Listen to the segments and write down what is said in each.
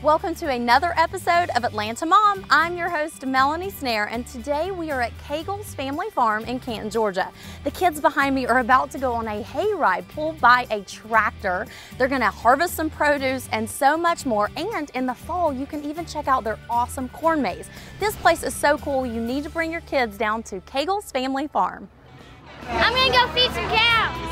Welcome to another episode of Atlanta Mom. I'm your host, Melanie Snare, and today we are at Cagles Family Farm in Canton, Georgia. The kids behind me are about to go on a hayride pulled by a tractor. They're gonna harvest some produce and so much more, and in the fall, you can even check out their awesome corn maze. This place is so cool, you need to bring your kids down to Cagles Family Farm. I'm gonna go feed some cows.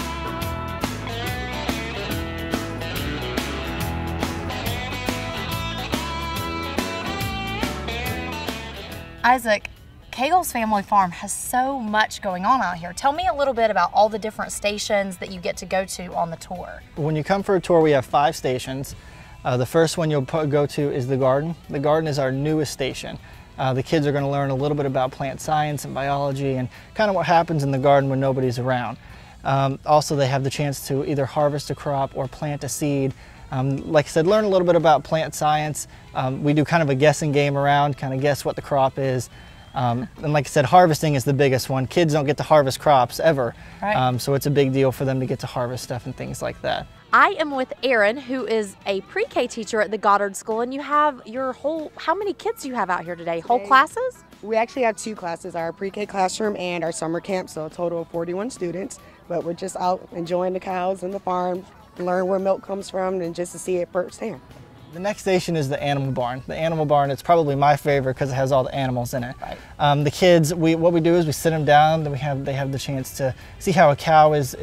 Isaac, Cagles Family Farm has so much going on out here. Tell me a little bit about all the different stations that you get to go to on the tour. When you come for a tour, we have 5 stations. The first one you'll go to is the garden. The garden is our newest station. The kids are going to learn a little bit about plant science and biology and kind of what happens in the garden when nobody's around. Also, they have the chance to either harvest a crop or plant a seed. Like I said, learn a little bit about plant science. We do kind of a guessing game around, kind of guess what the crop is. And like I said, harvesting is the biggest one. Kids don't get to harvest crops ever. Right. So it's a big deal for them to get to harvest stuff and things like that. I am with Erin, who is a pre-K teacher at the Goddard School, and you have your how many kids do you have out here today? Whole classes? We actually have 2 classes, our pre-K classroom and our summer camp, so a total of 41 students. But we're just out enjoying the cows and the farm, learn where milk comes from, and just to see it firsthand. The next station is the animal barn. The animal barn, it's probably my favorite because it has all the animals in it. Right. The kids, what we do is we sit them down, then they have the chance to see how a cow is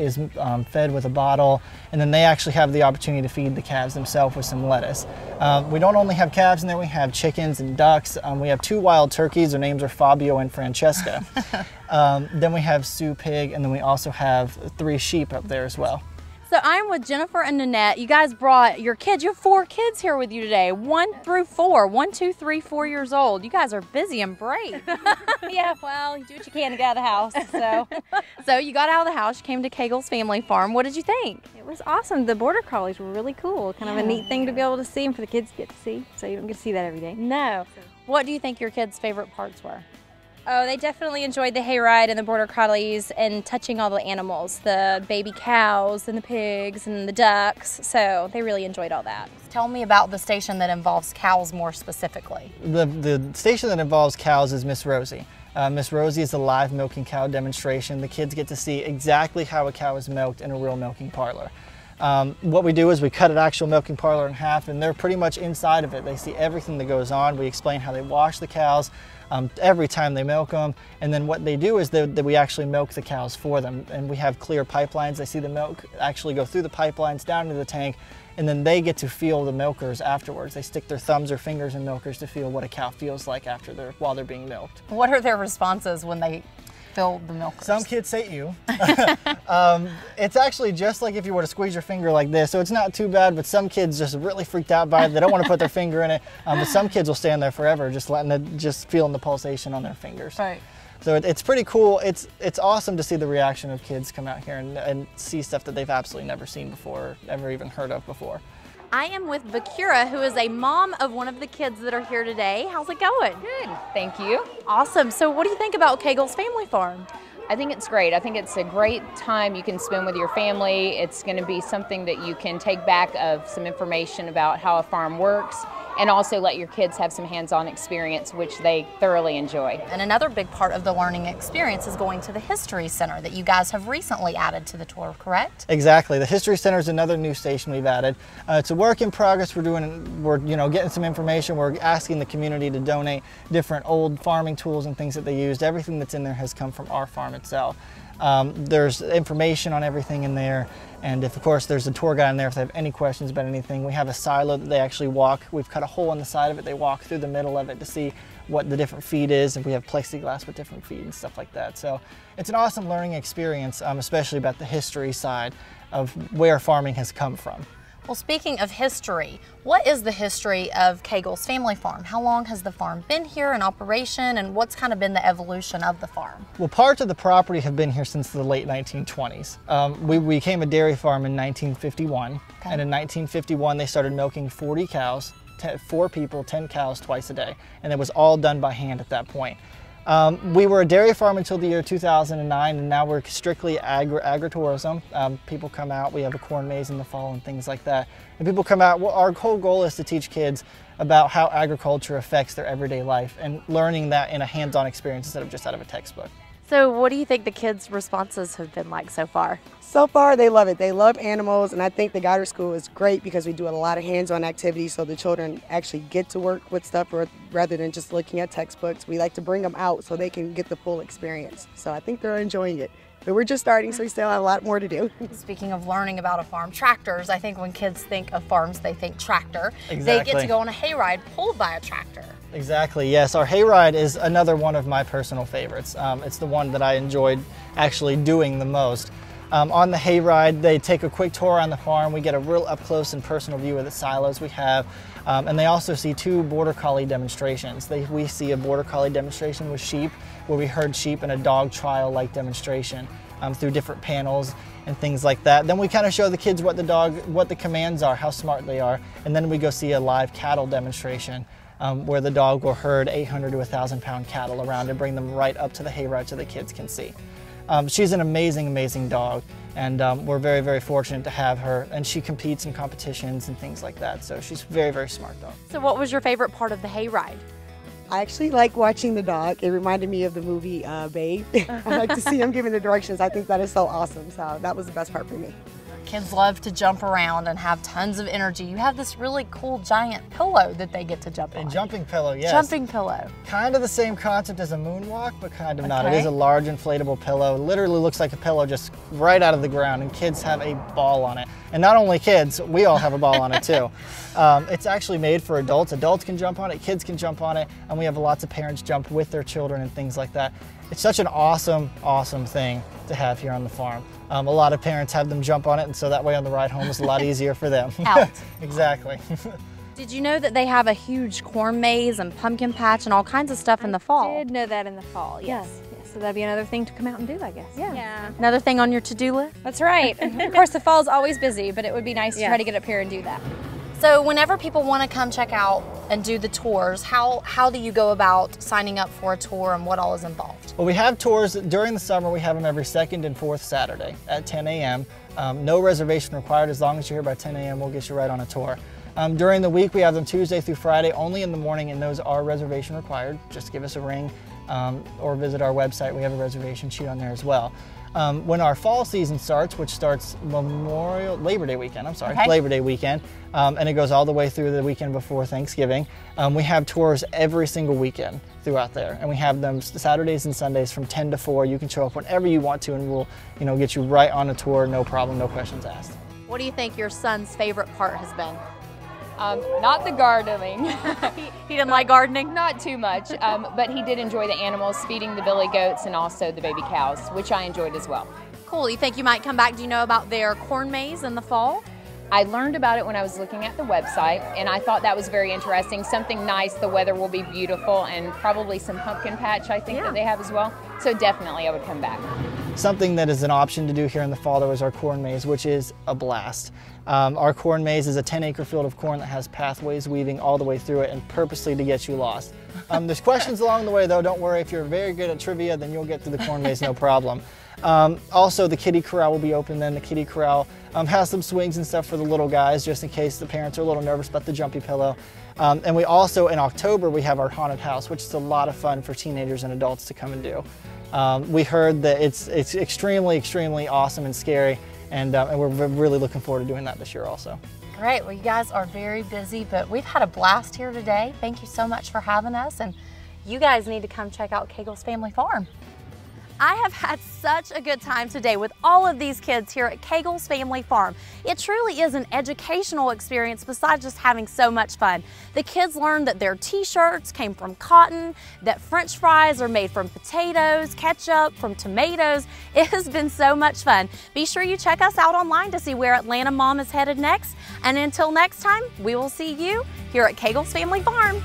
fed with a bottle, and then they actually have the opportunity to feed the calves themselves with some lettuce. We don't only have calves in there, we have chickens and ducks. We have 2 wild turkeys, their names are Fabio and Francesca. Then we have Sue Pig, and then we also have 3 sheep up there as well. So I'm with Jennifer and Nanette. You guys brought your kids. You have 4 kids here with you today, 1 through 4, 1, 2, 3, 4 years old. You guys are busy and brave. Yeah, well, you do what you can to get out of the house. So you got out of the house, you came to Cagles Family Farm. What did you think? It was awesome. The border collies were really cool. Kind of a neat thing to be able to see and for the kids to get to see. So you don't get to see that every day. No. What do you think your kids' favorite parts were? Oh, they definitely enjoyed the hayride and the border collies and touching all the animals, the baby cows and the pigs and the ducks. So they really enjoyed all that. Tell me about the station that involves cows more specifically. The station that involves cows is Miss Rosie. Miss Rosie is a live milking cow demonstration. The kids get to see exactly how a cow is milked in a real milking parlor. What we do is we cut an actual milking parlor in half, and they're pretty much inside of it. They see everything that goes on. We explain how they wash the cows every time they milk them, and then what they do is that we actually milk the cows for them, and we have clear pipelines. They see the milk actually go through the pipelines down into the tank, and then they get to feel the milkers afterwards. They stick their thumbs or fingers in milkers to feel what a cow feels like while they're being milked. What are their responses when they feel the milkers? Some kids say ew. It's actually just like if you were to squeeze your finger like this, so it's not too bad, but some kids just really freaked out by it. They don't want to put their finger in it, but some kids will stand there forever just feeling the pulsation on their fingers. Right. So it's pretty cool. It's awesome to see the reaction of kids come out here and see stuff that they've absolutely never seen before, ever even heard of before. I am with Bakura, who is a mom of one of the kids that are here today. How's it going? Good, thank you. Awesome. So what do you think about Cagles Family Farm? I think it's great. I think it's a great time you can spend with your family. It's going to be something that you can take back of some information about how a farm works, and also let your kids have some hands-on experience, which they thoroughly enjoy. And another big part of the learning experience is going to the History Center that you guys have recently added to the tour, correct? Exactly. The History Center is another new station we've added. It's a work in progress. We're getting some information. We're asking the community to donate different old farming tools and things that they used. Everything that's in there has come from our farm itself. There's information on everything in there, and of course there's a tour guide in there if they have any questions about anything. We have a silo that they actually walk. We've cut a hole in the side of it. They walk through the middle of it to see what the different feed is, and we have plexiglass with different feed and stuff like that. So it's an awesome learning experience, especially about the history side of where farming has come from. Well, speaking of history, what is the history of Cagles Family Farm? How long has the farm been here in operation, and what's kind of been the evolution of the farm? Well, parts of the property have been here since the late 1920s. We became a dairy farm in 1951, and in 1951 they started milking 40 cows, 4 people, 10 cows twice a day, and it was all done by hand at that point. We were a dairy farm until the year 2009, and now we're strictly agritourism. People come out, we have a corn maze in the fall and things like that. And people come out, well, our whole goal is to teach kids about how agriculture affects their everyday life and learning that in a hands-on experience instead of just out of a textbook. So what do you think the kids' responses have been like so far? So far, they love it. They love animals, and I think the Guider School is great because we do a lot of hands-on activities so the children actually get to work with stuff rather than just looking at textbooks. We like to bring them out so they can get the full experience. So I think they're enjoying it. But we're just starting, so we still have a lot more to do. Speaking of learning about a farm, tractors, I think when kids think of farms, they think tractor. Exactly. They get to go on a hayride pulled by a tractor. Exactly, yes. Our hayride is another one of my personal favorites. It's the one that I enjoyed actually doing the most. On the hayride, they take a quick tour on the farm. We get a real up close and personal view of the silos we have. And they also see 2 border collie demonstrations. We see a border collie demonstration with sheep, where we herd sheep in a dog trial-like demonstration through different panels and things like that. Then we kind of show the kids what the commands are, how smart they are. And then we go see a live cattle demonstration where the dog will herd 800 to 1,000 pound cattle around and bring them right up to the hayride so the kids can see. She's an amazing, amazing dog, and we're very, very fortunate to have her, and she competes in competitions and things like that, so she's a very, very smart dog. So what was your favorite part of the hayride? I actually like watching the dog. It reminded me of the movie Babe. I like to see him giving the directions. I think that is so awesome, so that was the best part for me. Kids love to jump around and have tons of energy. You have this really cool giant pillow that they get to jump on. A jumping pillow, yes. Jumping pillow. Kind of the same concept as a moonwalk, but kind of not. It Okay. is a large inflatable pillow. It literally looks like a pillow just right out of the ground, and kids have a ball on it. And not only kids, we all have a ball on it too. It's actually made for adults. Adults can jump on it, kids can jump on it, and we have lots of parents jump with their children and things like that. It's such an awesome, awesome thing to have here on the farm. A lot of parents have them jump on it, and so that way on the ride home is a lot easier for them. Out. Exactly. Did you know that they have a huge corn maze and pumpkin patch and all kinds of stuff in the fall? I did know that in the fall, yes. So that'd be another thing to come out and do, I guess. Yeah. Another thing on your to-do list? That's right. Of course, the fall's always busy, but it would be nice to try to get up here and do that. So whenever people want to come check out and do the tours, how do you go about signing up for a tour and what all is involved? Well, we have tours during the summer. We have them every 2nd and 4th Saturday at 10 a.m. No reservation required. As long as you're here by 10 a.m., we'll get you right on a tour. During the week, we have them Tuesday through Friday, only in the morning, and those are reservation required. Just give us a ring or visit our website. We have a reservation sheet on there as well. When our fall season starts, which starts Labor Day weekend, and it goes all the way through the weekend before Thanksgiving, we have tours every single weekend throughout there, and we have them Saturdays and Sundays from 10 to 4. You can show up whenever you want to, and we'll get you right on a tour, no problem, no questions asked. What do you think your son's favorite part has been? Not the gardening. He didn't like gardening? Not too much, but he did enjoy the animals, feeding the billy goats and also the baby cows, which I enjoyed as well. Cool. You think you might come back? Do you know about their corn maze in the fall? I learned about it when I was looking at the website, and I thought that was very interesting. Something nice, the weather will be beautiful, and probably some pumpkin patch I think that they have as well. So definitely I would come back. Something that is an option to do here in the fall, though, is our corn maze, which is a blast. Our corn maze is a 10-acre field of corn that has pathways weaving all the way through it and purposely to get you lost. There's questions along the way, though. Don't worry. If you're very good at trivia, then you'll get through the corn maze, no problem. Also, the kiddie corral will be open then. The kiddie corral has some swings and stuff for the little guys, just in case the parents are a little nervous about the jumpy pillow. And we also, in October, we have our haunted house, which is a lot of fun for teenagers and adults to come and do. We heard that it's extremely, extremely awesome and scary, and we're really looking forward to doing that this year also. Great. Well, you guys are very busy, but we've had a blast here today. Thank you so much for having us, and you guys need to come check out Cagles Family Farm. I have had such a good time today with all of these kids here at Cagles Family Farm. It truly is an educational experience besides just having so much fun. The kids learned that their t-shirts came from cotton, that French fries are made from potatoes, ketchup from tomatoes. It has been so much fun. Be sure you check us out online to see where Atlanta Mom is headed next. And until next time, we will see you here at Cagles Family Farm.